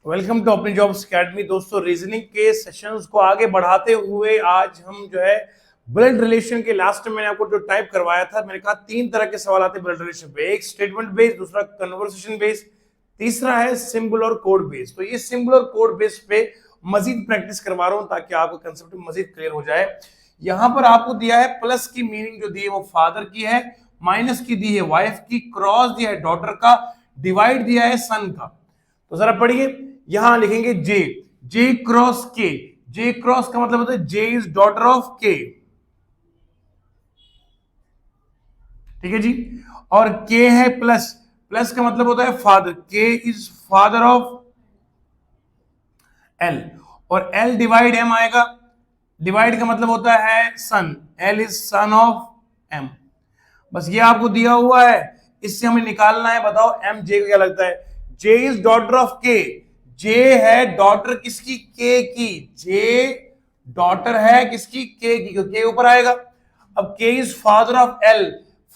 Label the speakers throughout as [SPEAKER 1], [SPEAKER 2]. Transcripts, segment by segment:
[SPEAKER 1] Welcome to अपनी jobs academy. दोस्तों, reasoning के सेशंस को आगे बढ़ाते हुए आज हम जो है ब्लड रिलेशन के लास्ट में मैंने आपको जो टाइप करवाया था, मैंने कहा तीन तरह के सवाल आते हैं ब्लड रिलेशन पे। एक स्टेटमेंट बेस्ड, दूसरा कन्वर्सेशन बेस्ड, तीसरा है सिंबल और कोड बेस्ड। तो ये सिंबल और कोड बेस्ड पे मजीद प्रैक्टिस करवा रहा हूं ताकि आपको कंसेप्ट मजीद क्लियर हो जाए। यहां पर आपको दिया है प्लस की मीनिंग जो दी है वो फादर की है, माइनस की दी है वाइफ की, क्रॉस दिया है डॉटर का, डिवाइड दिया है सन का। तो जरा पढ़िए, यहां लिखेंगे जे, जे क्रॉस के। जे क्रॉस का मतलब होता है जे इज डॉटर ऑफ के, ठीक है जी। और के है प्लस, प्लस का मतलब होता है father, K is father of L. और एल डिवाइड एम आएगा, डिवाइड का मतलब होता है son, L is son of M. बस ये आपको दिया हुआ है, इससे हमें निकालना है। बताओ एम जे का क्या लगता है? जे इज डॉटर ऑफ के, जे है डॉटर किसकी? के की। जे डॉटर है किसकी? के की, के ऊपर आएगा। अब के is father of L,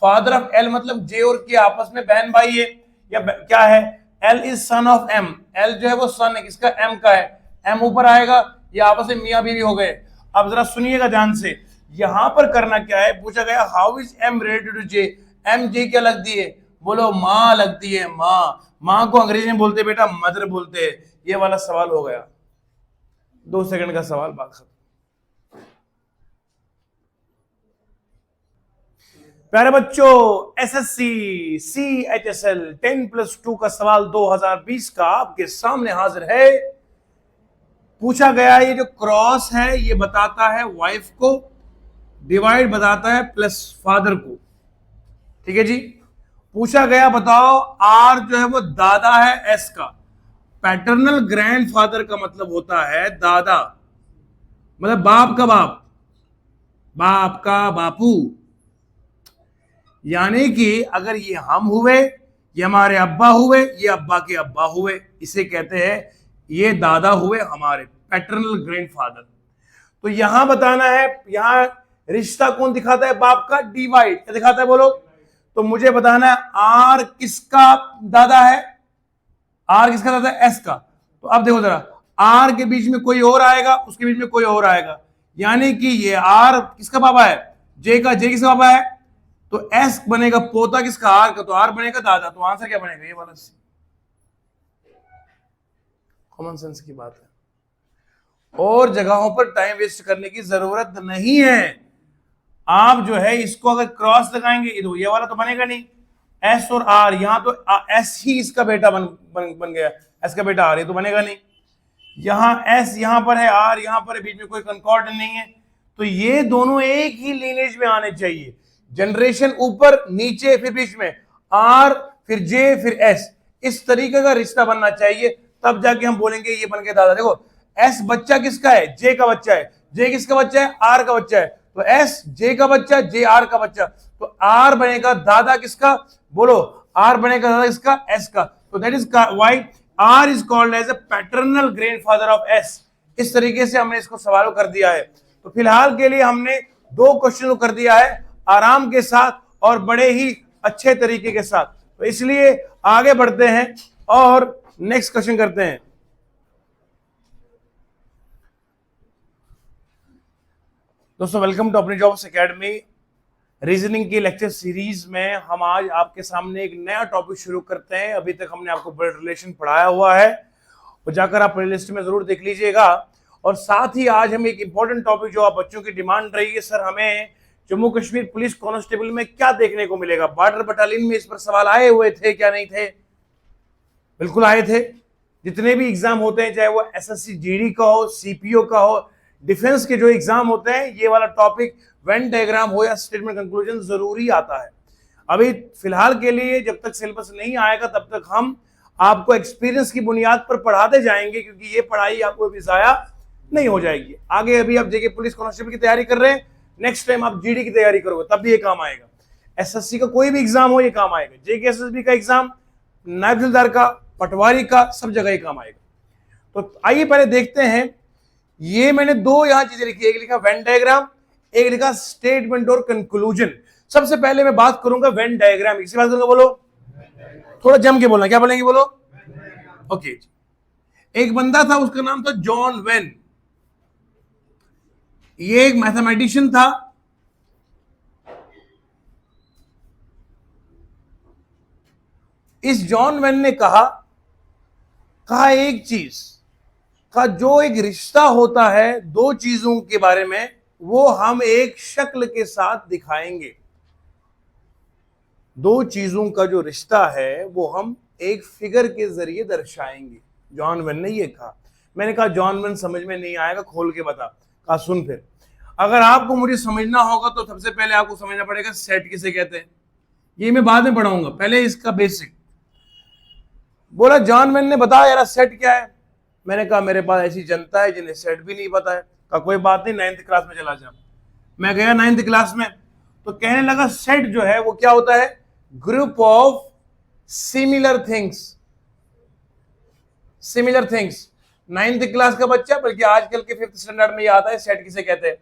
[SPEAKER 1] father of L मतलब जे और के आपस में बहन भाई है या क्या है? L is son of M, L जो है वो सन है किसका? एम का है, एम ऊपर आएगा, ये आपस में मियां बीवी हो गए। अब जरा सुनिएगा ध्यान से, यहां पर करना क्या है, पूछा गया how is M related to J. M J क्या लगती है? बोलो माँ लगती है, माँ। माँ को अंग्रेजी में बोलते बेटा मदर बोलते हैं। ये वाला सवाल हो गया, 2 सेकंड का सवाल, बात खत्म। प्यारे बच्चों, एसएससी सीएचएसएल 10+2 का सवाल 2020 का आपके सामने हाजिर है। पूछा गया ये जो क्रॉस है ये बताता है वाइफ को, डिवाइड बताता है प्लस फादर को, ठीक है जी। पूछा गया बताओ आर जो है वो दादा है एस का। पैटर्नल ग्रैंडफादर का मतलब होता है दादा, मतलब बाप का बाप, बाप का बापू। यानी कि अगर ये हम हुए, ये हमारे अब्बा हुए, ये अब्बा के अब्बा हुए, इसे कहते हैं ये दादा हुए हमारे, पैटर्नल ग्रैंडफादर। तो यहां बताना है, यहां रिश्ता कौन दिखाता है? बाप का। डिवाइड क्या दिखाता है बोलो? तो मुझे बताना है आर किसका दादा है? आर किसका दादा है? एस का। तो अब देखो जरा, आर के बीच में कोई और आएगा, उसके बीच में कोई और आएगा, यानी कि ये आर किसका पापा है? जे का। जे किसका पापा है? तो एस बनेगा पोता किसका? आर का। तो आर बनेगा दादा। तो आंसर क्या बनेगा? ये वाला कॉमन सेंस की बात है, और जगहों पर टाइम वेस्ट करने की जरूरत नहीं है। आप जो है इसको अगर क्रॉस लगाएंगे, ये वाला तो बनेगा नहीं, एस और आर, यहां तो एस ही इसका बेटा बन गया, एस का बेटा आर, ये तो बनेगा नहीं। यहां एस यहां पर है, आर यहां पर है, बीच में कोई कंकॉर्ड नहीं है, तो ये दोनों एक ही लीनेज में आने चाहिए। जनरेशन ऊपर नीचे, फिर बीच में आर, फिर जे, फिर एस, इस तरीके का रिश्ता बनना चाहिए, तब जाके हम बोलेंगे ये बन के दादा। देखो एस बच्चा किसका है? जे का बच्चा है। जे किसका बच्चा है? आर का बच्चा है। तो एस जे का बच्चा, जे आर का बच्चा, तो आर बनेगा दादा किसका? बोलो, आर बनेगा दादा किसका? एस का। तो that is why R is called as a paternal grandfather of S. इस तरीके से हमने इसको सवाल कर दिया है। तो फिलहाल के लिए हमने 2 क्वेश्चन कर दिया है आराम के साथ और बड़े ही अच्छे तरीके के साथ, तो इसलिए आगे बढ़ते हैं और नेक्स्ट क्वेश्चन करते हैं। दोस्तों, वेलकम टू अपनी जॉब्स अकेडमी। रीजनिंग की लेक्चर सीरीज में हम आज आपके सामने एक नया टॉपिक शुरू करते हैं। अभी तक हमने आपको ब्लड रिलेशन पढ़ाया हुआ है, और जाकर आप प्लेलिस्ट में जरूर देख लीजिएगा। और साथ ही आज हम एक इंपॉर्टेंट टॉपिक, जो आप बच्चों की डिमांड रही है, सर हमें जम्मू कश्मीर पुलिस कांस्टेबल में क्या देखने को मिलेगा? बॉर्डर बटालियन में इस पर सवाल आए हुए थे, क्या नहीं थे? बिल्कुल आए थे। जितने भी एग्जाम होते हैं, चाहे वो एसएससी जीडी का हो, सीपीओ का हो, डिफेंस के जो एग्जाम होते हैं, ये वाला टॉपिक वेन डायग्राम हो या स्टेटमेंट कंक्लूजन जरूरी आता है। अभी फिलहाल के लिए जब तक सिलेबस नहीं आएगा तब तक हम आपको एक्सपीरियंस की बुनियाद पर पढ़ाते जाएंगे, क्योंकि ये पढ़ाई आपको भी जाया नहीं हो जाएगी। आगे अभी आप जेके पुलिस कांस्टेबल की तैयारी कर रहे हैं, नेक्स्ट टाइम आप जीडी की तैयारी करोगे तब भी ये काम आएगा। एसएससी का कोई भी एग्जाम हो ये काम आएगा, जेके एसएसबी का एग्जाम, नायब तहसीलदार का, पटवारी का, सब जगह ये काम आएगा। तो आइए पहले देखते हैं। ये मैंने 2 यहां चीजें लिखी, एक लिखा वेन डायग्राम, एक लिखा स्टेटमेंट और कंक्लूजन। सबसे पहले मैं बात करूंगा वेन डायग्राम। इसी बात करूंगा, बोलो थोड़ा जम के बोलना, क्या बोलेंगे बोलो? ओके। एक बंदा था, उसका नाम था जॉन वेन। ये एक मैथमेटिशियन था। इस जॉन वेन ने कहा एक चीज, का जो एक रिश्ता होता है दो चीजों के बारे में, वो हम एक शक्ल के साथ दिखाएंगे। दो चीजों का जो रिश्ता है वो हम एक फिगर के जरिए दर्शाएंगे। जॉन वेन ने ये कहा। मैंने कहा जॉन वेन समझ में नहीं आएगा, खोल के बता। कहा सुन फिर, अगर आपको मुझे समझना होगा तो सबसे पहले आपको समझना पड़ेगा सेट किसे कहते हैं। ये मैं बाद में पढ़ाऊंगा, पहले इसका बेसिक। बोला जॉन वेन ने बताया यार सेट क्या है। मैंने कहा मेरे पास ऐसी जनता है जिन्हें सेट भी नहीं पता है। कहा कोई बात नहीं, 9th क्लास में चला जा। मैं गया 9th क्लास में, तो कहने लगा सेट जो है वो क्या होता है, group of similar things. Similar things 9th class का बच्चा, बल्कि आजकल के 5th स्टैंडर्ड में ये आता है सेट किसे कहते हैं।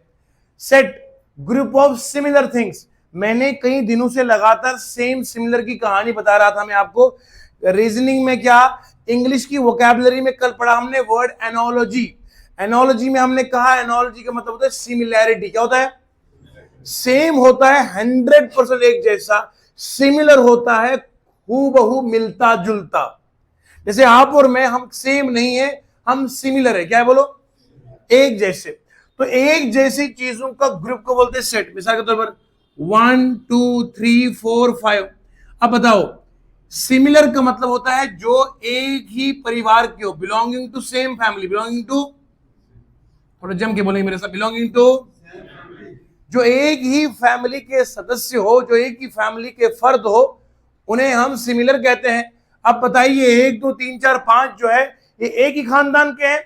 [SPEAKER 1] Set group of similar things. मैंने कई दिनों से लगातार सेम सिमिलर की कहानी बता रहा था मैं आपको। रीजनिंग में क्या, इंग्लिश की वोकैबुलरी में कल पढ़ा हमने वर्ड एनोलॉजी। एनोलॉजी में हमने कहा एनोलॉजी का मतलब होता है सिमिलैरिटी। क्या होता है, सेम होता है, 100% एक जैसा। सिमिलर होता है हूबहू मिलता जुलता। जैसे आप और मैं, हम सेम नहीं है, हम सिमिलर है। क्या है बोलो, एक जैसे। तो एक जैसी चीजों का ग्रुप को बोलते हैं सेट। मिसाल के तौर पर 1 2 3 4 5। अब बताओ, सिमिलर का मतलब होता है जो एक ही परिवार के हो, belonging to same family. Belonging to, थोड़ा जम के बोलेंगे मेरे साथ, बिलोंगिंग टू, जो एक ही फैमिली के सदस्य हो, जो एक ही फैमिली के फर्द हो, उन्हें हम सिमिलर कहते हैं। अब बताइए 1 2 3 4 5 जो है, ये एक ही खानदान के हैं,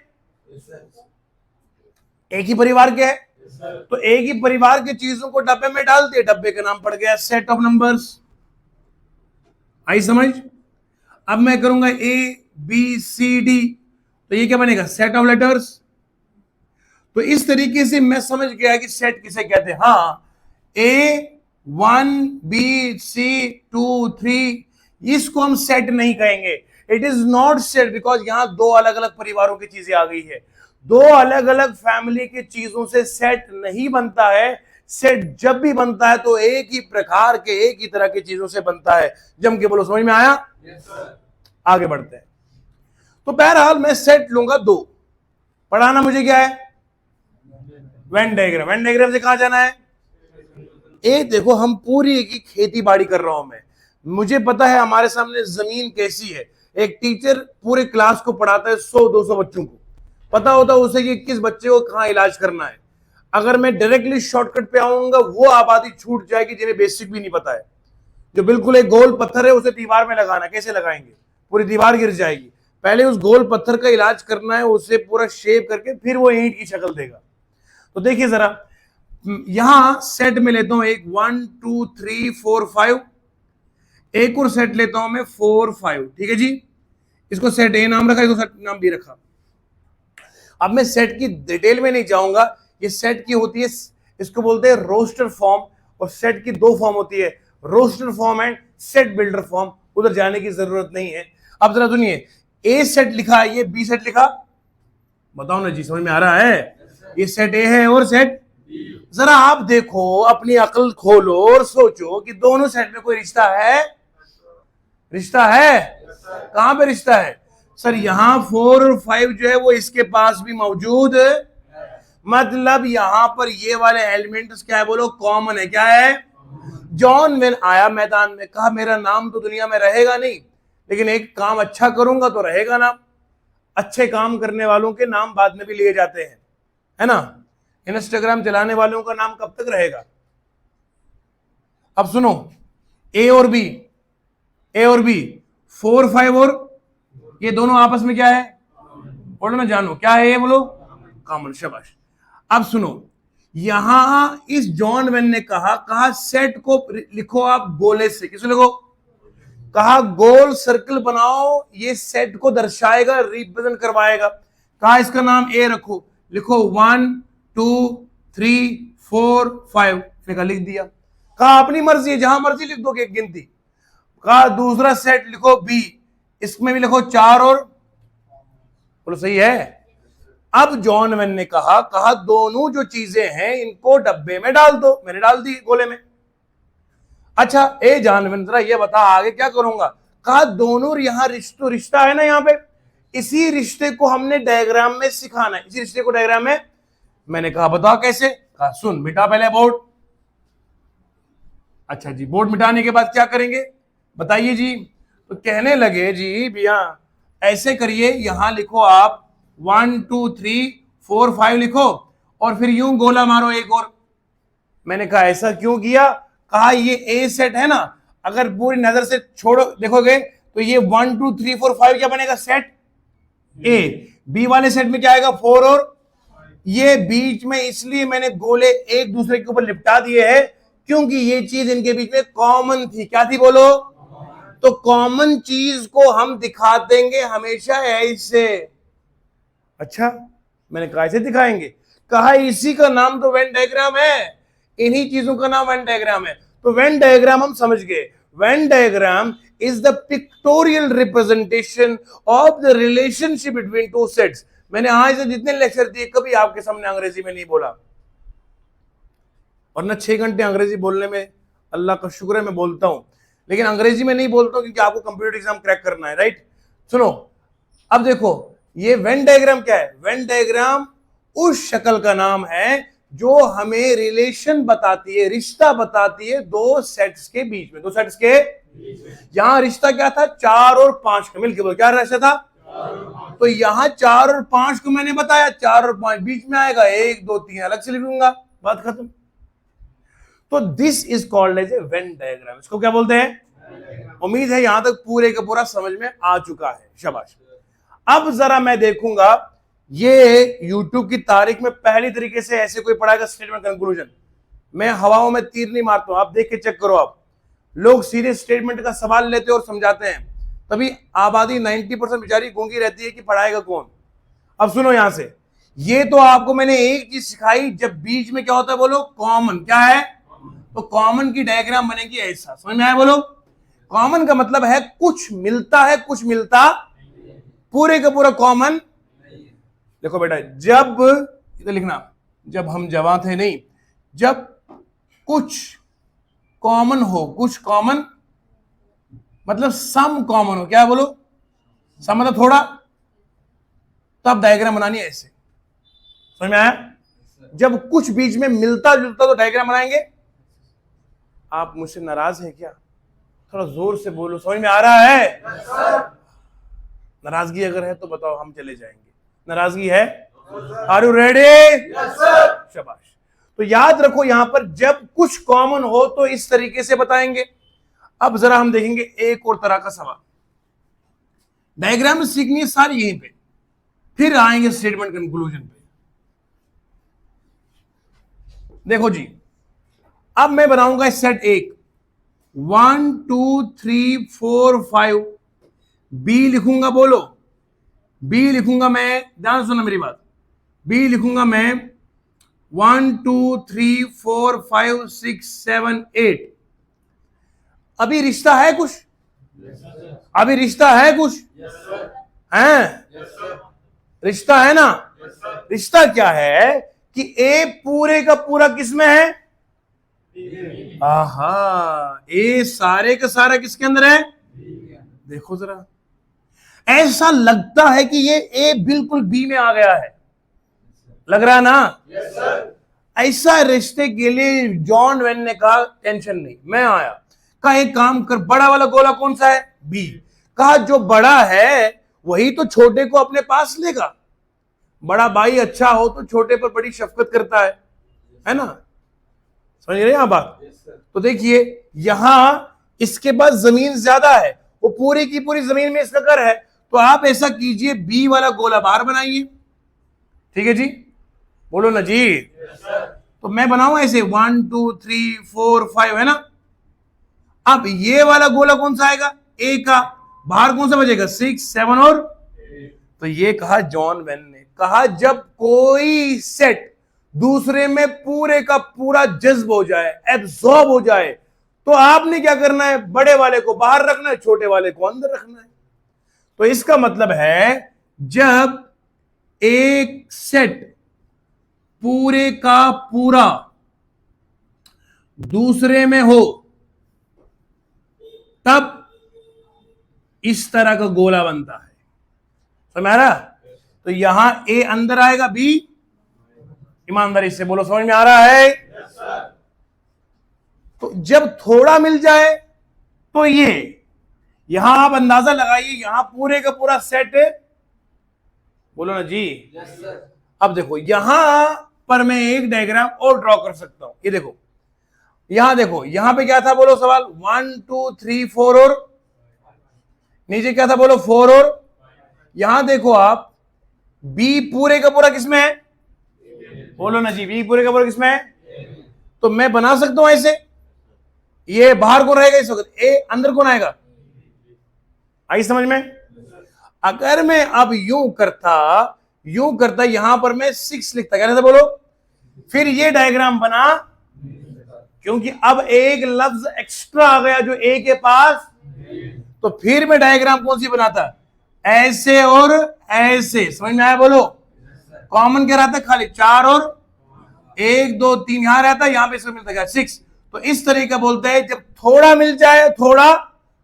[SPEAKER 1] एक ही परिवार के हैं। तो एक ही परिवार के चीजों को डब्बे में डाल दिए, डब्बे का नाम पड़ गया सेट ऑफ नंबर्स। आई समझ। अब मैं करूंगा ए बी सी डी, तो ये क्या बनेगा, सेट ऑफ लेटर्स। तो इस तरीके से मैं समझ गया कि सेट किसे कहते हैं। हाँ, ए 1 बी सी 2 3, इसको हम सेट नहीं कहेंगे। It is not set, because यहां दो अलग अलग परिवारों की चीजें आ गई है। दो अलग अलग फैमिली की चीजों से सेट नहीं बनता है। सेट जब भी बनता है तो एक ही प्रकार के, एक ही तरह की चीजों से बनता है। जम के बोलो, समझ में आया? आगे बढ़ते हैं। तो बहरहाल मैं सेट लूंगा दो। पढ़ाना मुझे क्या है, वेन डायग्राम। वेन डायग्राम से कहां जाना है, एक देखो हम पूरी की खेती बाड़ी कर रहा हूं मैं, मुझे पता है हमारे सामने जमीन कैसी है। एक टीचर पूरे क्लास को पढ़ाता है, 100-200 बच्चों को, पता होता है उसे कि किस बच्चे को कहां इलाज करना है। अगर मैं डायरेक्टली शॉर्टकट पे आऊंगा, वो आबादी छूट जाएगी जिन्हें बेसिक भी नहीं पता है। जो बिल्कुल एक गोल पत्थर है, उसे दीवार में लगाना, कैसे लगाएंगे, पूरी दीवार गिर जाएगी। पहले उस गोल पत्थर का इलाज करना है, उसे पूरा शेप करके फिर वो ईंट की शक्ल देगा। तो देखिए जरा, यहां सेट में लेता हूं एक 1 2 3 4 5, एक और सेट लेता हूं मैं 4 5। ठीक है जी, इसको सेट ए नाम रखा, इसको सेट नाम बी रखा। अब मैं सेट की डिटेल में नहीं जाऊंगा। ये सेट की होती है, इसको बोलते हैं रोस्टर फॉर्म। और सेट की दो फॉर्म होती है, roster form and set builder form. उधर जाने की जरूरत नहीं है। अब जरा सुनिए, ए सेट लिखा है, ये बी सेट लिखा, बताओ ना जी, समझ में आ रहा है? ये सेट ए है और सेट, जरा आप देखो, अपनी अकल खोलो और सोचो कि दोनों सेट में कोई रिश्ता है? रिश्ता है? कहां पे रिश्ता है सर? यहां 4 और 5 जो है वो इसके पास भी मौजूद है। मतलब यहां पर ये वाले एलिमेंट्स क्या है बोलो, कॉमन है। क्या है? जॉन वेन आया मैदान में, कहा मेरा नाम तो दुनिया में रहेगा नहीं, लेकिन एक काम अच्छा करूंगा तो रहेगा नाम। अच्छे काम करने वालों के नाम बाद में भी लिए जाते हैं, है ना। इंस्टाग्राम चलाने वालों का नाम कब तक रहेगा? अब सुनो, ए और बी, ए और बी, 4 5 और ये दोनों आपस में क्या है, बोलो ना जानो, क्या है ये बोलो, कॉमन। शाबाश। अब सुनो, यहां इस जॉन वेन ने कहा सेट को लिखो आप गोले से। किसे लिखो? कहा गोल सर्कल बनाओ, ये सेट को दर्शाएगा, रिप्रेजेंट करवाएगा। कहा इसका नाम ए रखो, लिखो 1 2 3 4 5, फिर लिख दिया। कहा अपनी मर्जी, जहां मर्जी लिख दो एक गिनती। कहा दूसरा सेट लिखो बी, इसमें भी लिखो 4 और बोलो सही है। अब जॉन वेन ने कहा दोनों जो चीजें हैं इनको डब्बे में डाल दो। मैंने डाल दी गोले में। अच्छा ए जॉन वेन जरा ये बता आगे क्या करूंगा। कहा दोनों यहां रिश्ता है ना, यहां पे इसी रिश्ते को हमने डायग्राम में सिखाना है, इसी रिश्ते को डायग्राम में। मैंने कहा बताओ कैसे। कहा सुन मिटा पहले बोर्ड। अच्छा जी, बोर्ड मिटाने के बाद क्या करेंगे बताइए जी। तो कहने लगे जी भैया ऐसे करिए, यहां लिखो आप 1 2 3 4 5 लिखो और फिर यूं गोला मारो एक और। मैंने कहा ऐसा क्यों किया। कहा ये ए सेट है ना, अगर पूरी नजर से छोड़ो देखोगे तो ये 1 2 3 4 5 क्या बनेगा सेट ए। बी वाले सेट में क्या आएगा 4 और ये बीच में, इसलिए मैंने गोले एक दूसरे के ऊपर लिपटा दिए हैं क्योंकि ये चीज इनके बीच में कॉमन थी। क्या थी बोलो। तो कॉमन चीज को हम दिखा देंगे हमेशा ऐसे। अच्छा मैंने कहा ऐसे दिखाएंगे। कहा इसी का नाम तो वेन डायग्राम है, इन्हीं चीजों का नाम वेन डायग्राम है। तो वेन डायग्राम हम समझ गए। Venn diagram is the pictorial representation of the relationship between two sets। मैंने आज से जितने लेक्चर दिए कभी आपके सामने अंग्रेजी में नहीं बोला, वरना 6 घंटे अंग्रेजी बोलने में अल्लाह का शुक्र है मैं बोलता हूं, लेकिन अंग्रेजी में नहीं बोलता हूं क्योंकि आपको कंप्यूटर एग्जाम क्रैक करना है। राइट सुनो अब देखो ये वेन डायग्राम क्या है। वेन डायग्राम उस शक्ल का नाम है जो हमें रिलेशन बताती है, रिश्ता बताती है दो सेट्स के बीच में, दो सेट्स के। यहां रिश्ता क्या था 4 और 5 का मिलकर बोलो क्या रिश्ता था। तो यहां 4 और 5 को मैंने बताया, 4 और 5 बीच में आएगा, 1 2 3 अलग से लिखूंगा, बात खत्म। तो this is called as a Venn diagram. इसको क्या बोलते हैं। उम्मीद है यहां तक पूरे का पूरा समझ में आ चुका है, शाबाश। अब जरा मैं देखूंगा ये YouTube की तारीख में पहली तरीके से ऐसे कोई पढ़ाएगा स्टेटमेंट कंक्लूजन। मैं हवाओं में तीर नहीं मारता हूं, आप देख के चेक करो। आप लोग सीरियस स्टेटमेंट का सवाल लेते और समझाते हैं, तभी आबादी 90% बेचारी गूंगी रहती है कि पढ़ाएगा कौन। अब सुनो यहां से, ये तो आपको मैंने एक चीज सिखाई, जब बीच में क्या होता है बोलो कॉमन। क्या है। तो कॉमन की डायग्राम बनेगी ऐसा, समझ में आया बोलो। कॉमन का मतलब है कुछ मिलता है कुछ मिलता, पूरे का पूरा कॉमन। देखो बेटा जब इधर लिखना, जब हम जवान थे नहीं, जब कुछ कॉमन हो, कुछ कॉमन मतलब सम कॉमन हो। क्या बोलो सम मतलब थोड़ा, तो आप डायग्राम बनानी है ऐसे, समझ में आया। जब कुछ बीच में मिलता जुलता तो डायग्राम बनाएंगे। आप मुझसे नाराज हैं क्या, थोड़ा जोर से बोलो, समझ में आ रहा है। नाराजगी अगर है तो बताओ, हम चले जाएंगे। नाराजगी है। Are you ready. शाबाश। तो याद रखो यहां पर जब कुछ कॉमन हो तो इस तरीके से बताएंगे। अब जरा हम देखेंगे एक और तरह का सवाल। डायग्राम सीखनी है सारी यहीं पे, फिर आएंगे स्टेटमेंट कंक्लूजन पे। देखो जी अब मैं बनाऊंगा सेट 1 1 2 3 4 5 बी लिखूंगा। बोलो बी लिखूंगा मैं, ध्यान सुनो मेरी बात। बी लिखूंगा मैं 1 2 3 4 5 6 7 8। अभी रिश्ता है कुछ, अभी रिश्ता है कुछ है, रिश्ता है ना। रिश्ता क्या है कि ए पूरे का पूरा किसमें है। आहा ए सारे का सारा किसके अंदर है। देखो जरा, ऐसा लगता है कि ये ए बिल्कुल बी में आ गया है, लग रहा है ना। ऐसा रिश्ते के लिए जॉन वेन ने कहा टेंशन नहीं, मैं आया। कहा एक काम कर, बड़ा वाला गोला कौन सा है बी। कहा जो बड़ा है वही तो छोटे को अपने पास लेगा। बड़ा भाई अच्छा हो तो छोटे पर बड़ी शफकत करता है ना। समझ रहे हैं बात। तो देखिए यहां इसके पास जमीन ज्यादा है, वो पूरी की पूरी जमीन में इसका घर है। तो आप ऐसा कीजिए बी वाला गोला बाहर बनाइए। ठीक है जी, बोलो ना जी। तो मैं बनाऊं ऐसे 1 2 3 4 5 है ना। अब ये वाला गोला कौन सा आएगा ए का, बाहर कौन सा बचेगा 6 7 और। तो ये कहा जॉन वेन ने, कहा जब कोई सेट दूसरे में पूरे का पूरा जज्ब हो जाए, एब्जॉर्ब हो जाए, तो आपने क्या करना है, बड़े वाले को बाहर रखना है, छोटे वाले को अंदर रखना है। तो इसका मतलब है जब एक सेट पूरे का पूरा दूसरे में हो तब इस तरह का गोला बनता है। समझ में आ रहा? तो यहां ए अंदर आएगा, बी ईमानदारी से बोलो समझ में आ रहा है? तो जब थोड़ा मिल जाए तो ये यहां आप अंदाजा लगाइए, यहां पूरे का पूरा सेट, बोलो ना जी। अब देखो यहां पर मैं एक डायग्राम और ड्रॉ कर सकता हूं। ये देखो यहां देखो, यहां पे क्या था बोलो सवाल, 1 2 3 4 और नीचे क्या था बोलो 4 और यहां देखो आप बी पूरे का पूरा किसमें है, बोलो ना जी, बी पूरे का पूरा किसमें है? तो मैं बना सकता हूं ऐसे, ये बाहर कौन रहेगा इस वक्त, ए अंदर कौन आएगा? आई समझ में? अगर मैं अब यूं करता यहां पर मैं 6 लिखता, क्या रहता बोलो, फिर ये डायग्राम बना, क्योंकि अब एक लफ्ज एक्स्ट्रा आ गया जो ए के पास, तो फिर मैं डायग्राम कौन सी बनाता, ऐसे और ऐसे। समझ में आया बोलो? कॉमन क्या रहता है, खाली 4 और 1 2 3 यहां रहता है, यहां पे इसको मिलता है 6। तो इस तरीके बोलते हैं जब थोड़ा मिल जाए थोड़ा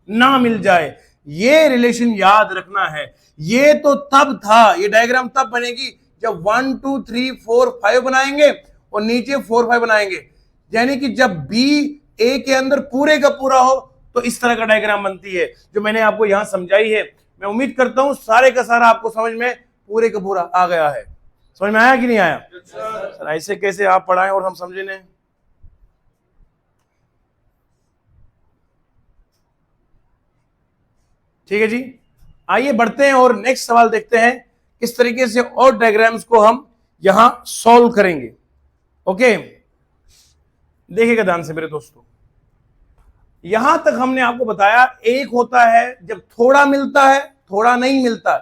[SPEAKER 1] ना मिल जाए, ये रिलेशन याद रखना है। ये तो तब था, ये डायग्राम तब बनेगी जब 1 2 3 4 5 बनाएंगे और नीचे 4 5 बनाएंगे, यानी कि जब बी ए के अंदर पूरे का पूरा हो तो इस तरह का डायग्राम बनती है, जो मैंने आपको यहां समझाई है। मैं उम्मीद करता हूं सारे का सारा आपको समझ में पूरे का पूरा आ गया है। समझ में आया कि नहीं आया? सर ऐसे कैसे आप पढ़ाएं और हम समझे नहीं? ठीक है जी, आइए बढ़ते हैं और नेक्स्ट सवाल देखते हैं किस तरीके से और डायग्राम्स को हम यहां सॉल्व करेंगे। ओके, देखिएगा ध्यान से मेरे दोस्तों, यहां तक हमने आपको बताया एक होता है जब थोड़ा मिलता है थोड़ा नहीं मिलता,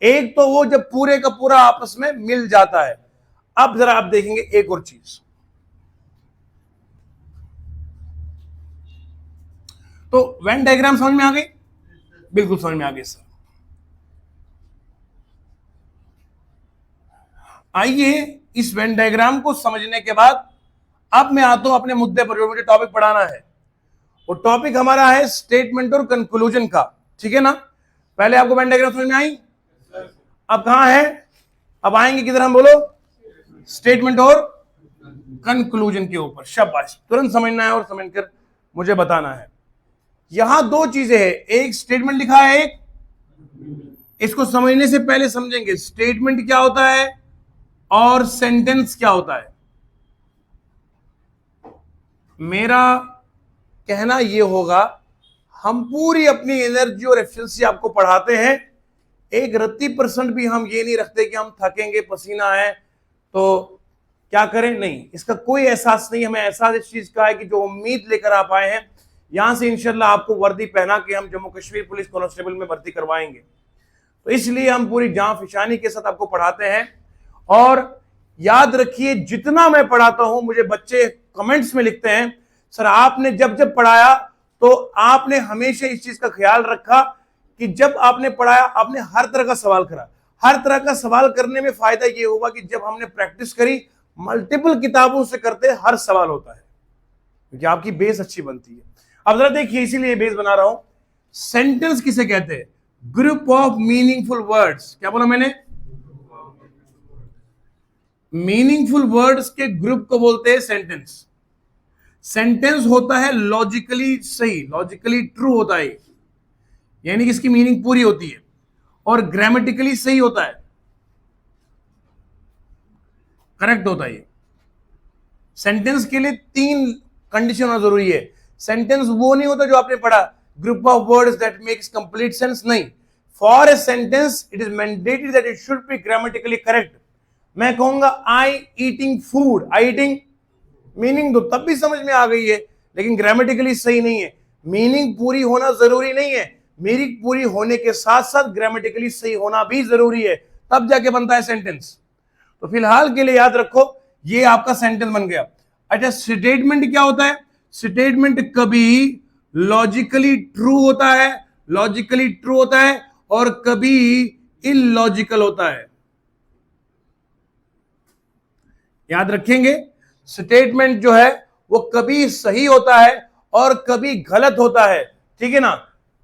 [SPEAKER 1] एक तो वो जब पूरे का पूरा आपस में मिल जाता है। अब जरा आप देखेंगे एक और चीज, तो वेन डायग्राम समझ में आ गई? बिल्कुल समझ में आ गई सर। आइए इस वेन डायग्राम को समझने के बाद अब मैं आता हूं अपने मुद्दे पर, जो मुझे टॉपिक पढ़ाना है। वो टॉपिक हमारा है स्टेटमेंट और कंक्लूजन का, ठीक है ना? पहले आपको वेन डायग्राम समझ में आई? अब कहां है, अब आएंगे किधर हम, बोलो स्टेटमेंट और कंक्लूजन के ऊपर। शाबाश, तुरंत समझना है और समझकर मुझे बताना है। यहां दो चीजें हैं, एक स्टेटमेंट लिखा है, एक, इसको समझने से पहले समझेंगे स्टेटमेंट क्या होता है और सेंटेंस क्या होता है। मेरा कहना यह होगा, हम पूरी अपनी एनर्जी और एफिशिएंसी आपको पढ़ाते हैं, एक रत्ती % भी हम ये नहीं रखते कि हम थकेंगे, पसीना है तो क्या करें, नहीं, इसका कोई एहसास नहीं। हमें एहसास इस चीज का है कि जो उम्मीद लेकर आप आए हैं, यहां से इंशाल्लाह आपको वर्दी पहना के हम जम्मू कश्मीर पुलिस कांस्टेबल में भर्ती करवाएंगे। तो इसलिए हम पूरी जान फिशानी के साथ आपको पढ़ाते हैं। और याद रखिए, जितना मैं पढ़ाता हूं, मुझे बच्चे कमेंट्स में लिखते हैं, सर आपने जब जब पढ़ाया तो आपने हमेशा इस चीज का ख्याल रखा कि जब आपने पढ़ाया आपने हर तरह का सवाल करा। हर तरह का सवाल करने में फायदा यह होगा कि जब हमने प्रैक्टिस करी, मल्टीपल किताबों से करते हर सवाल होता है, क्योंकि आपकी बेस अच्छी बनती है। अब जरा देखिए, इसीलिए बेस बना रहा हूं। सेंटेंस किसे कहते हैं? Group of meaningful words. क्या बोला मैंने? मीनिंगफुल वर्ड्स के ग्रुप को बोलते हैं सेंटेंस। सेंटेंस होता है लॉजिकली सही, लॉजिकली ट्रू होता है, यानी कि इसकी मीनिंग पूरी होती है, और ग्रामेटिकली सही होता है, करेक्ट होता है। सेंटेंस के लिए 3 कंडीशन होना जरूरी है। सेंटेंस वो नहीं होता जो आपने पढ़ा, group of words that makes complete sense, नहीं। For a sentence it is mandatory that it should be grammatically correct. मैं कहूंगा I eating food, I eating, meaning दो, तब भी समझ में आ गई है, लेकिन ग्रामेटिकली सही नहीं है। मीनिंग पूरी होना जरूरी नहीं है, मीनिंग पूरी होने के साथ साथ ग्रामेटिकली सही होना भी जरूरी है, तब जाके बनता है सेंटेंस। तो फिलहाल के लिए याद रखो, ये आपका सेंटेंस बन गया। अच्छा, स्टेटमेंट क्या होता है? स्टेटमेंट कभी लॉजिकली ट्रू होता है, लॉजिकली ट्रू होता है, और कभी इलॉजिकल होता है। याद रखेंगे, स्टेटमेंट जो है वो कभी सही होता है और कभी गलत होता है, ठीक है ना।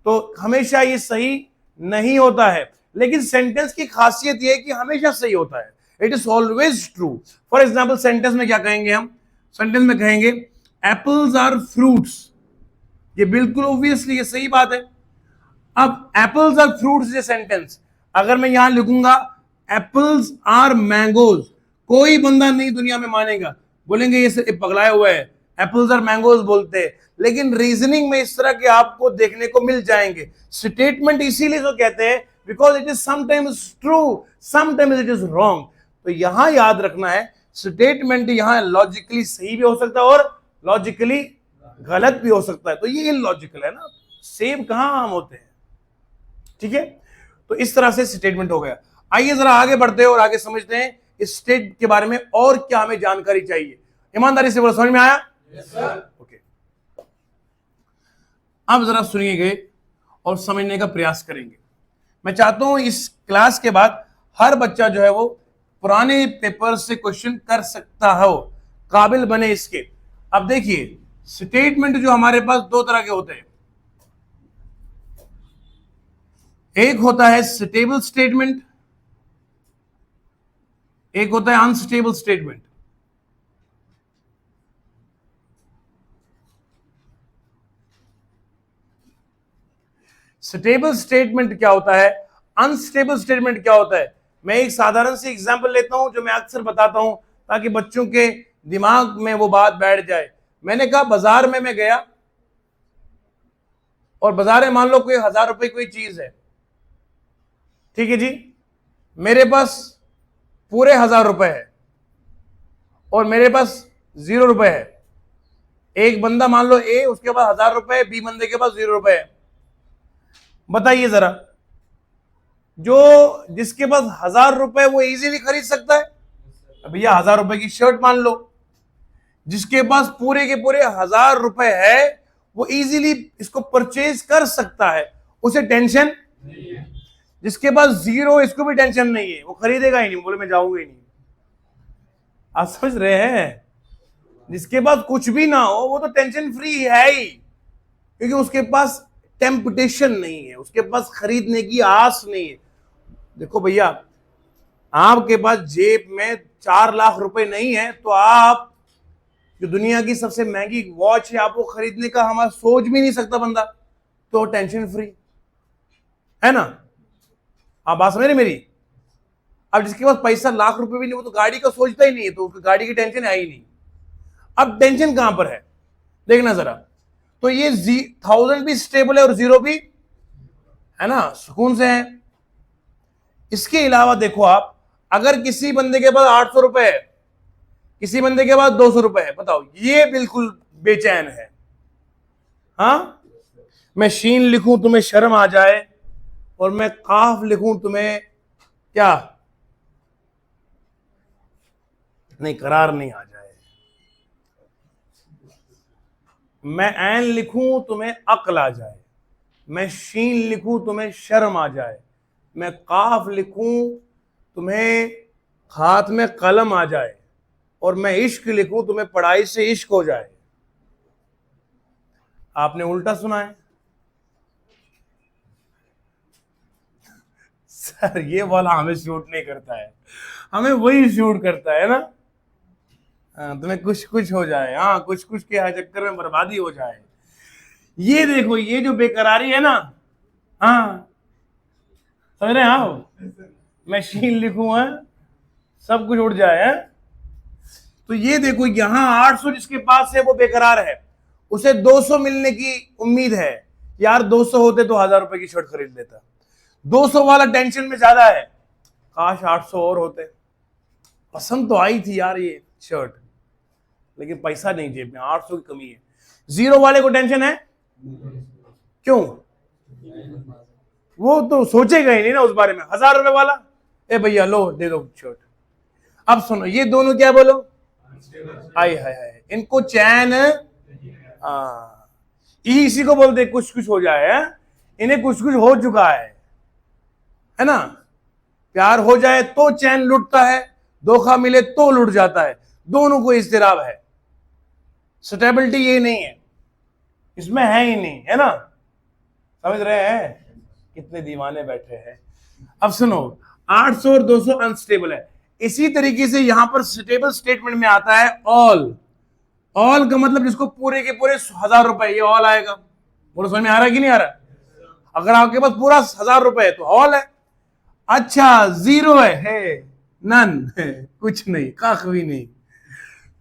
[SPEAKER 1] तो हमेशा ये सही नहीं होता है, लेकिन सेंटेंस की खासियत ये है कि हमेशा सही होता है, it is always true. For example sentence में क्या कहेंगे हम, सेंटेंस में कहेंगे एप्पल्स आर फ्रूट्स, ये बिल्कुल ऑब्वियसली ये सही बात है। अब एप्पल्स आर फ्रूट्स ये सेंटेंस, अगर मैं यहां लिखूंगा एप्पल्स आर मैंगोज, कोई बंदा नहीं दुनिया में मानेगा, बोलेंगे ये पगलाया हुआ है, एप्पल्स आर मैंगोज बोलते हैं। लेकिन रीजनिंग में इस तरह के आपको देखने को मिल जाएंगे। स्टेटमेंट इसीलिए तो कहते हैं because it is sometimes true, sometimes it is wrong. तो यहां याद रखना है, स्टेटमेंट यहां लॉजिकली सही भी हो सकता है और लॉजिकली गलत भी हो सकता है। तो ये इलॉजिकल है ना, सेब कहां आम होते हैं, ठीक है। तो इस तरह से स्टेटमेंट हो गया। आइए जरा आगे बढ़ते हैं और आगे समझते हैं इस स्टेट के बारे में और क्या हमें जानकारी चाहिए। ईमानदारी से बोलो, समझ में आया?
[SPEAKER 2] Yes sir.
[SPEAKER 1] ओके, अब जरा सुनिएगा और समझने का प्रयास करेंगे। मैं चाहता हूं इस क्लास के बाद हर बच्चा जो है वो पुराने पेपर से क्वेश्चन कर सकता हो, काबिल बने इसके। अब देखिए, स्टेटमेंट जो हमारे पास दो तरह के होते हैं, एक होता है स्टेबल स्टेटमेंट, एक होता है अनस्टेबल स्टेटमेंट। स्टेबल स्टेटमेंट क्या होता है, अनस्टेबल स्टेटमेंट क्या होता है? मैं एक साधारण सी एग्जांपल लेता हूं जो मैं अक्सर बताता हूं ताकि बच्चों के दिमाग में वो बात बैठ जाए। मैंने कहा बाजार में मैं गया और बाजार में मान लो कोई 1000 रुपए कोई चीज है, ठीक है जी, मेरे पास पूरे 1000 रुपए है और मेरे पास 0 रुपए है। एक बंदा मान लो ए, उसके पास 1000 रुपए, बी बंदे के पास 0 रुपए है। बताइए जरा, जो जिसके पास 1000 रुपए वो इजीली खरीद सकता है। भैया 1000 रुपए की शर्ट मान लो, जिसके पास पूरे के पूरे 1000 रुपए है वो इजीली इसको परचेज कर सकता है, उसे टेंशन नहीं है। जिसके पास 0, इसको भी टेंशन नहीं है, वो खरीदेगा ही नहीं, बोले मैं जाऊंगा ही नहीं। आप समझ रहे हैं? जिसके पास कुछ भी ना हो वो तो टेंशन फ्री है ही, क्योंकि उसके पास टेम्पटेशन नहीं है, उसके पास खरीदने की आस नहीं है। देखो भैया, आपके पास जेब में 4 लाख रुपए नहीं है तो आप जो दुनिया की सबसे महंगी वॉच है आपको खरीदने का हमारा सोच भी नहीं सकता बंदा, तो टेंशन फ्री है ना। आप बात समझ रहे मेरी? अब जिसके पास पैसा लाख रुपए भी नहीं, वो तो गाड़ी का सोचता ही नहीं है, तो गाड़ी की टेंशन है ही नहीं। अब टेंशन कहां पर है देखना जरा। तो ये 1000 भी स्टेबल है और 0 भी है ना, सुकून से है। इसके अलावा देखो आप, अगर किसी बंदे के पास 800 रुपए है, किसी बंदे के पास 200 रुपए है, बताओ ये बिल्कुल बेचैन है। हाँ, मैं शीन लिखूं तुम्हें शर्म आ जाए और मैं काफ लिखूं तुम्हें क्या नहीं, करार नहीं आ जाए। मैं ऐन लिखूं तुम्हें अक्ल आ जाए, मैं शीन लिखूं तुम्हें शर्म आ जाए, मैं काफ लिखूं तुम्हें हाथ में कलम आ जाए, और मैं इश्क लिखूं तुम्हें पढ़ाई से इश्क हो जाए। आपने उल्टा सुना है सर, ये वाला हमें शूट नहीं करता है, हमें वही शूट करता है ना। तुम्हें कुछ कुछ हो जाए, हाँ कुछ कुछ के चक्कर में बर्बादी हो जाए। ये देखो, ये जो बेकरारी है ना, हाँ समझ रहे हैं आप, मैं शीन लिखूं है सब कुछ उड़ जाए है। तो ये देखो, यहां 800 जिसके पास है वो बेकरार है, उसे 200 मिलने की उम्मीद है। यार 200 होते तो 1000 रुपए की शर्ट खरीद लेता, 200 वाला टेंशन में ज्यादा है, काश 800 और होते। पसंद तो आई थी यार ये शर्ट, लेकिन पैसा नहीं जेब में, 800 की कमी है। 0 वाले को टेंशन है, क्यों? वो तो सोचेगा ही नहीं ना उस बारे में। 1000 रुपए वाला, ए भैया लो दे दो शर्ट। अब सुनो, ये दोनों क्या बोलो, हाय हाय हाय, इनको चैन इसी को बोलते कुछ कुछ हो जाए है? इन्हें कुछ कुछ हो चुका है ना। प्यार हो जाए तो चैन लुटता है, धोखा मिले तो लुट जाता है। दोनों को इस्तिराब है, स्टेबिलिटी ये नहीं है, इसमें है ही नहीं, है ना? समझ रहे हैं? कितने दीवाने बैठे हैं। अब सुनो, 800 और 200 अनस्टेबल है। इसी तरीके से यहां पर स्टेबल स्टेटमेंट में आता है ऑल। ऑल का मतलब जिसको पूरे के पूरे 1000 रुपए, ये ऑल आएगा। बोलो समझ में आ रहा है कि नहीं आ रहा? अगर आपके पास पूरा 1000 रुपए है तो ऑल है। अच्छा, जीरो है नन है, कुछ नहीं, काख भी नहीं,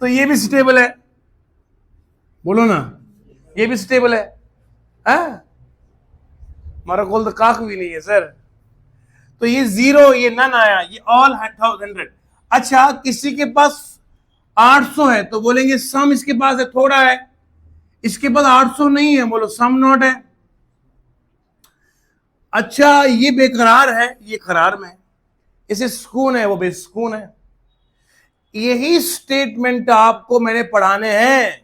[SPEAKER 1] तो ये भी स्टेबल है। बोलो ना, ये भी स्टेबल है। हमारा कॉल तो काख भी नहीं है सर। तो ये जीरो, ये नन आया, ये ऑल 100। अच्छा, किसी के पास 800 है तो बोलेंगे सम इसके पास है, थोड़ा है। इसके पास 800 नहीं है, बोलो सम नॉट है। अच्छा, ये बेकरार है, ये करार में है। इसे सुकून है, वो बेसुकून है। यही स्टेटमेंट आपको मैंने पढ़ाने हैं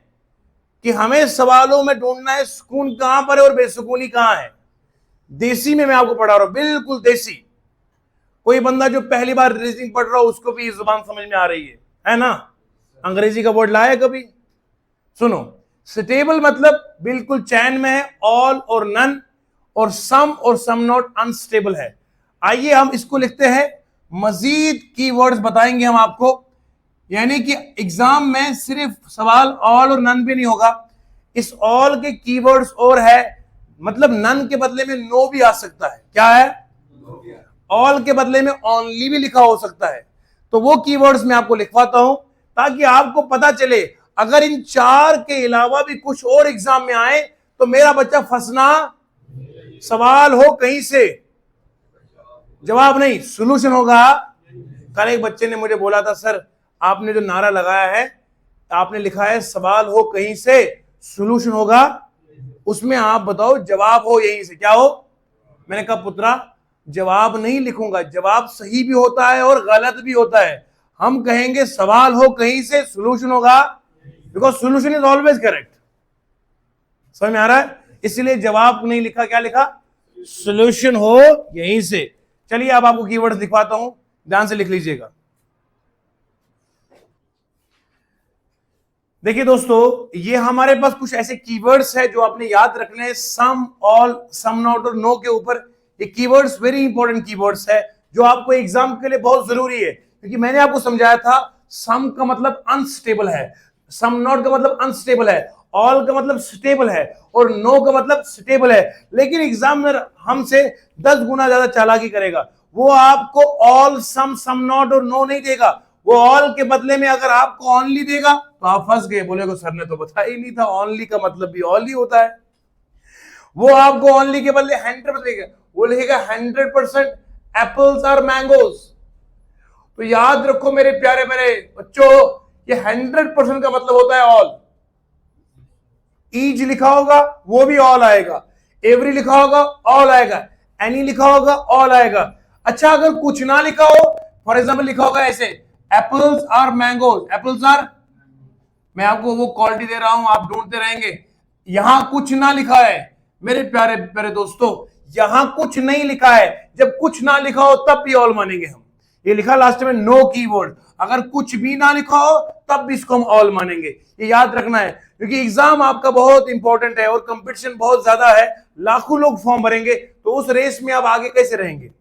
[SPEAKER 1] कि हमें सवालों में ढूंढना है सुकून कहां पर है और बेसुकूनी कहां है। देसी में मैं आपको पढ़ा रहा हूं, बिल्कुल देसी। कोई बंदा जो पहली बार रीजनिंग पढ़ रहा हो उसको भी जुबान समझ में आ रही है ना? अंग्रेजी का वर्ड लाया कभी? सुनो, स्टेबल मतलब बिल्कुल चैन में है, ऑल और नन, और सम नॉट अनस्टेबल है। आइए हम इसको लिखते हैं। मजीद कीवर्ड्स बताएंगे हम आपको, यानी कि एग्जाम में सिर्फ सवाल ऑल और नन भी नहीं होगा। इस ऑल के कीवर्ड्स और है, मतलब नन के बदले में नो भी आ सकता है। क्या है? ऑल के बदले में ओनली भी लिखा हो सकता है। तो वो कीवर्ड्स मैं आपको लिखवाता हूं ताकि आपको पता चले अगर इन चार के अलावा भी कुछ और एग्जाम में आए तो मेरा बच्चा फंसना, सवाल हो कहीं से, जवाब नहीं, सॉल्यूशन होगा। कल एक बच्चे ने मुझे बोला था, सर आपने जो नारा लगाया है, आपने लिखा है सवाल हो कहीं से सॉल्यूशन होगा, उसमें आप बताओ जवाब हो यहीं से। क्या हो? मैंने कहा पुत्रा, जवाब नहीं लिखूंगा, जवाब सही भी होता है और गलत भी होता है। हम कहेंगे सवाल हो कहीं से सॉल्यूशन होगा, because solution is always correct. समझ में आ रहा है? इसलिए जवाब नहीं लिखा, क्या लिखा? सॉल्यूशन हो यहीं से। चलिए अब आपको कीवर्ड्स दिखवाता हूं, ध्यान से लिख लीजिएगा। देखिए दोस्तों, ये हमारे पास कुछ ऐसे कीवर्ड्स है जो आपने याद रखने हैं। सम, ऑल, सम नॉट और नो के ऊपर ये कीवर्ड्स वेरी इंपॉर्टेंट कीवर्ड्स है जो आपको एग्जाम के लिए बहुत जरूरी है। क्योंकि मैंने आपको समझाया था, सम का मतलब अनस्टेबल है, सम नॉट का मतलब अनस्टेबल है, ऑल का मतलब स्टेबल है और नो का मतलब स्टेबल है। लेकिन एग्जामिनर हमसे 10 गुना ज्यादा चालाकी करेगा। वो आपको ऑल, सम नॉट और नो नहीं देगा। वो ऑल के बदले में अगर आपको ऑनली देगा तो आप फंस गए। बोले सर ने तो बताया ही नहीं था, ऑनली का मतलब भी ऑल ही होता है। वो आपको ऑनली के बदले 100% देगा, वो लिखेगा 100% एप्पल्स और मैंगोज। तो याद रखो मेरे प्यारे मेरे बच्चों, ये 100% का मतलब होता है ऑल। ईच लिखा होगा वो भी ऑल आएगा, एवरी लिखा होगा ऑल आएगा, एनी लिखा होगा ऑल आएगा। अच्छा, अगर कुछ ना लिखा हो, फॉर एग्जाम्पल लिखा होगा ऐसे, apples are mangoes, apples are, मैं आपको वो क्वालिटी दे रहा हूं, आप ढूंढते रहेंगे। यहां कुछ ना लिखा है मेरे प्यारे प्यारे दोस्तों, यहां कुछ नहीं लिखा है। जब कुछ ना लिखा हो तब भी ऑल मानेंगे हम। ये लिखा लास्ट में नो कीवर्ड, अगर कुछ भी ना लिखा हो तब भी इसको हम ऑल मानेंगे। ये याद रखना है क्योंकि एग्जाम आपका बहुत इंपॉर्टेंट है और कंपटीशन बहुत ज्यादा है। लाखों लोग फॉर्म भरेंगे, तो उस रेस में आप आगे कैसे रहेंगे?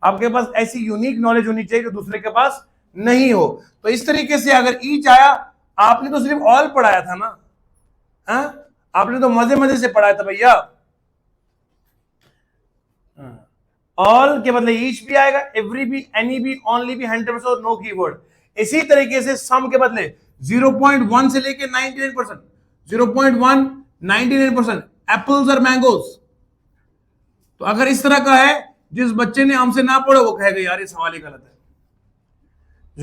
[SPEAKER 1] आपके पास ऐसी यूनिक नॉलेज होनी चाहिए जो दूसरे के पास नहीं हो। तो इस तरीके से अगर ईच आया, आपने तो सिर्फ ऑल पढ़ाया था ना, आपने तो मजे मजे से पढ़ाया था भैया। ऑल के बदले ईच भी आएगा, एवरी भी, एनी भी, ओनली भी, 100% और नो कीवर्ड। इसी तरीके से सम के बदले 0.1 से लेके 99%, 0.1, 99% एप्पल्स और मैंगोज। तो अगर इस तरह का है, जिस बच्चे ने हमसे ना पढ़ो वो कहेगा यार ये सवाल ही गलत है।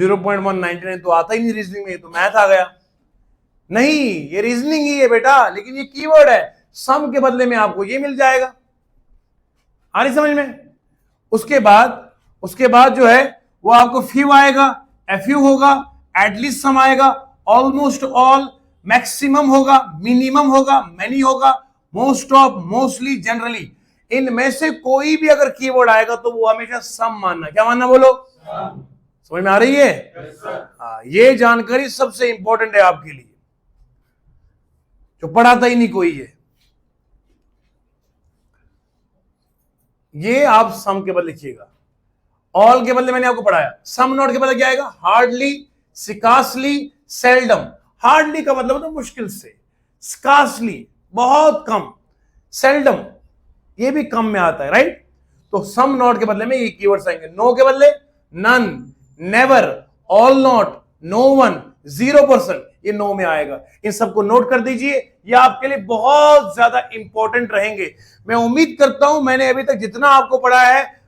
[SPEAKER 1] 0.1, 99 तो आता ही नहीं रीजनिंग में, तो मैथ आ गया। नहीं, ये रीजनिंग ही है बेटा, लेकिन ये कीवर्ड है। सम के बदले में आपको ये मिल जाएगा। आ रही समझ में? उसके बाद जो है वो आपको फ्यू आएगा, एफ्यू होगा, एटलीस्ट सम आएगा, ऑलमोस्ट ऑल, मैक्सिमम होगा, मिनिमम होगा, मैनी होगा, मोस्ट ऑफ, मोस्टली, जनरली। इनमें से कोई भी अगर कीवर्ड आएगा तो वो हमेशा सम मानना। क्या मानना बोलो? समझ में आ रही है? हाँ, ये जानकारी सबसे इंपॉर्टेंट है आपके लिए, जो पढ़ाता ही नहीं कोई है। ये आप सम के बदले लिखिएगा, ऑल के बदले मैंने आपको पढ़ाया, सम नॉट के बदले क्या आएगा? Hardly, scarcely, seldom. हार्डली का मतलब होता है मुश्किल से, स्कार्सली बहुत कम, सेल्डम ये भी कम में आता है, राइट? तो सम नॉट के बदले में ये कीवर्ड्स आएंगे। नो के बदले none, never, all not, no one, 0%, ये नो में आएगा। इन सबको नोट कर दीजिए, ये आपके लिए बहुत ज्यादा इंपॉर्टेंट रहेंगे। मैं उम्मीद करता हूं मैंने अभी तक जितना आपको पढ़ाया है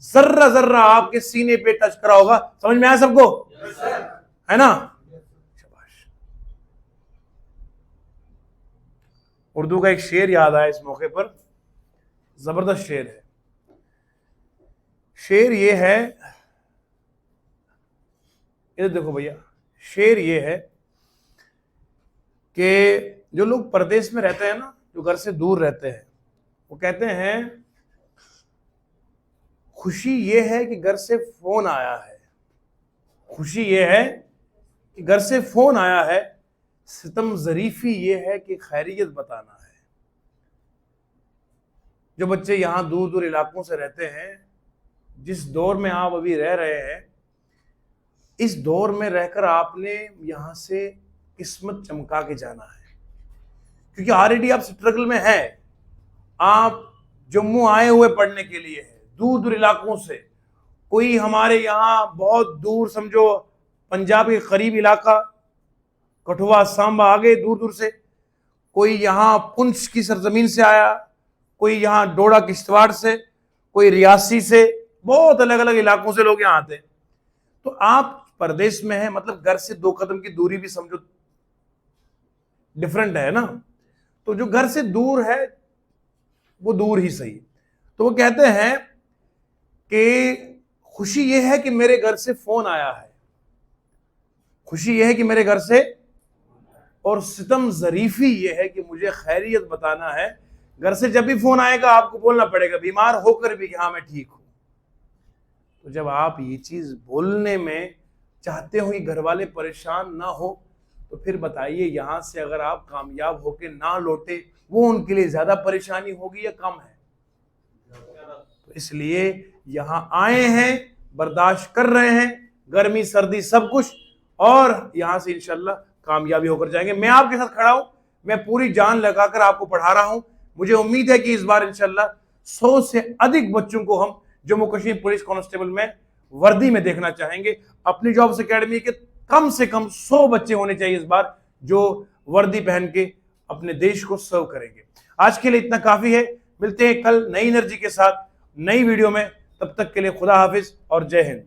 [SPEAKER 1] जर्रा जर्रा आपके सीने पे टच करा होगा। समझ में आया सबको? है ना? शाबाश। उर्दू का एक शेर याद आया इस मौके पर, जबरदस्त शेर है। शेर ये है, इधर देखो भैया, शेर ये है कि जो लोग परदेश में रहते हैं ना, जो घर से दूर रहते हैं, वो कहते हैं खुशी ये है कि घर से फोन आया है, खुशी ये है कि घर से फोन आया है, सितम जरीफी ये है कि खैरियत बताना है। जो बच्चे यहां दूर दूर इलाकों से रहते हैं, जिस दौर में आप अभी रह रहे हैं, इस दौर में रहकर आपने यहां से किस्मत चमका के जाना है, क्योंकि ऑलरेडी आप स्ट्रगल में हैं। आप जम्मू आए हुए पढ़ने के लिए है, दूर दूर इलाकों से। कोई हमारे यहाँ बहुत दूर, समझो पंजाब के करीब इलाका, कठुआ, सांबा, आगे दूर दूर से। कोई यहाँ पुंछ की सरजमीन से आया, कोई यहाँ डोडा किश्तवाड़ से, कोई रियासी से, बहुत अलग अलग इलाकों से लोग यहाँ आते हैं। तो आप परदेश में हैं, मतलब घर से 2 कदम की दूरी भी समझो डिफरेंट है ना। तो जो घर से दूर है वो दूर ही सही। तो वो कहते हैं कि खुशी ये है कि मेरे घर से फोन आया है, खुशी ये है कि मेरे घर से, और सितम जरीफी ये है कि मुझे खैरियत बताना है। घर से जब भी फोन आएगा आपको बोलना पड़ेगा, बीमार होकर भी, कि हाँ मैं ठीक हूं। तो जब आप ये चीज बोलने में चाहते हो कि घर वाले परेशान ना हो, तो फिर बताइए यहां से अगर आप कामयाब होके ना लौटे, वो उनके लिए ज्यादा परेशानी होगी या कम है? तो इसलिए यहां आए हैं, बर्दाश्त कर रहे हैं, गर्मी सर्दी सब कुछ, और यहां से इंशाल्लाह कामयाबी होकर जाएंगे। मैं आपके साथ खड़ा हूं, मैं पूरी जान लगाकर आपको पढ़ा रहा हूं। मुझे उम्मीद है कि इस बार इंशाल्लाह 100 से अधिक बच्चों को हम जम्मू कश्मीर पुलिस कांस्टेबल में वर्दी में देखना चाहेंगे। अपनी जॉब्स एकेडमी के कम से कम 100 बच्चे होने चाहिए इस बार, जो वर्दी पहन के अपने देश को सर्व करेंगे। आज के लिए इतना काफी है। मिलते हैं कल नई एनर्जी के साथ नई वीडियो में। तब तक के लिए खुदा हाफिज और जय हिंद।